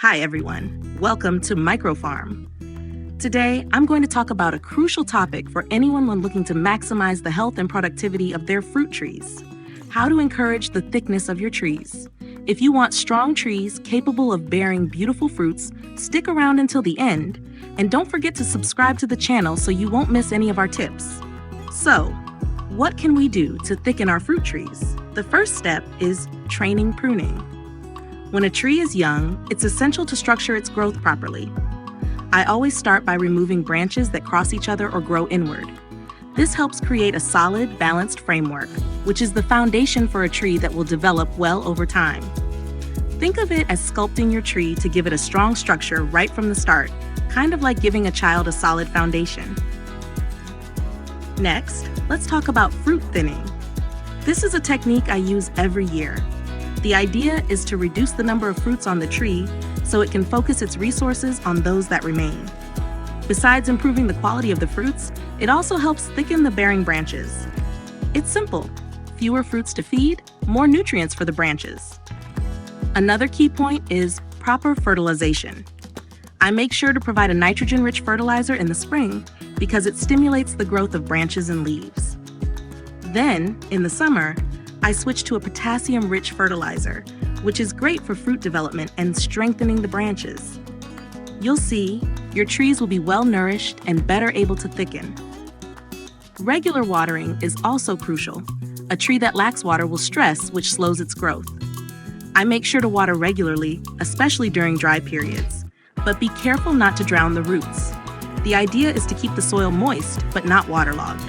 Hi everyone, welcome to Microfarm. Today, I'm going to talk about a crucial topic for anyone looking to maximize the health and productivity of their fruit trees: how to encourage the thickness of your trees. If you want strong trees capable of bearing beautiful fruits, stick around until the end, and don't forget to subscribe to the channel so you won't miss any of our tips. So, what can we do to thicken our fruit trees? The first step is training pruning. When a tree is young, it's essential to structure its growth properly. I always start by removing branches that cross each other or grow inward. This helps create a solid, balanced framework, which is the foundation for a tree that will develop well over time. Think of it as sculpting your tree to give it a strong structure right from the start, kind of like giving a child a solid foundation. Next, let's talk about fruit thinning. This is a technique I use every year. The idea is to reduce the number of fruits on the tree so it can focus its resources on those that remain. Besides improving the quality of the fruits, it also helps thicken the bearing branches. It's simple: fewer fruits to feed, more nutrients for the branches. Another key point is proper fertilization. I make sure to provide a nitrogen-rich fertilizer in the spring because it stimulates the growth of branches and leaves. Then, in the summer, I switch to a potassium-rich fertilizer, which is great for fruit development and strengthening the branches. You'll see, your trees will be well-nourished and better able to thicken. Regular watering is also crucial. A tree that lacks water will stress, which slows its growth. I make sure to water regularly, especially during dry periods, but be careful not to drown the roots. The idea is to keep the soil moist, but not waterlogged.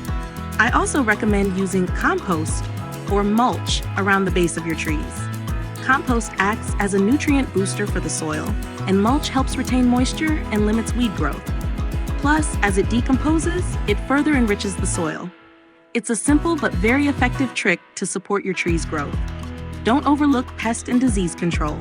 I also recommend using compost or mulch around the base of your trees. Compost acts as a nutrient booster for the soil, and mulch helps retain moisture and limits weed growth. Plus, as it decomposes, it further enriches the soil. It's a simple but very effective trick to support your tree's growth. Don't overlook pest and disease control.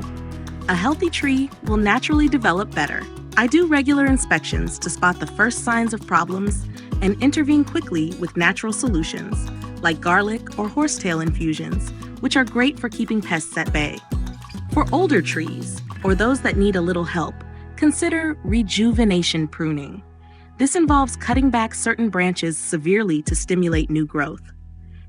A healthy tree will naturally develop better. I do regular inspections to spot the first signs of problems and intervene quickly with natural solutions, like garlic or horsetail infusions, which are great for keeping pests at bay. For older trees, or those that need a little help, consider rejuvenation pruning. This involves cutting back certain branches severely to stimulate new growth.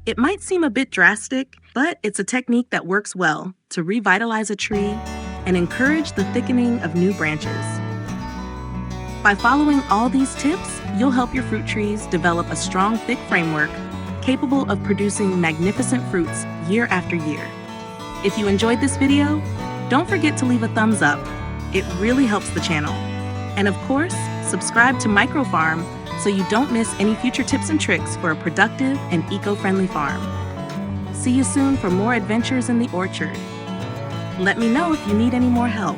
It might seem a bit drastic, but it's a technique that works well to revitalize a tree and encourage the thickening of new branches. By following all these tips, you'll help your fruit trees develop a strong, thick framework capable of producing magnificent fruits year after year. If you enjoyed this video, don't forget to leave a thumbs up. It really helps the channel. And of course, subscribe to Microfarm so you don't miss any future tips and tricks for a productive and eco-friendly farm. See you soon for more adventures in the orchard. Let me know if you need any more help.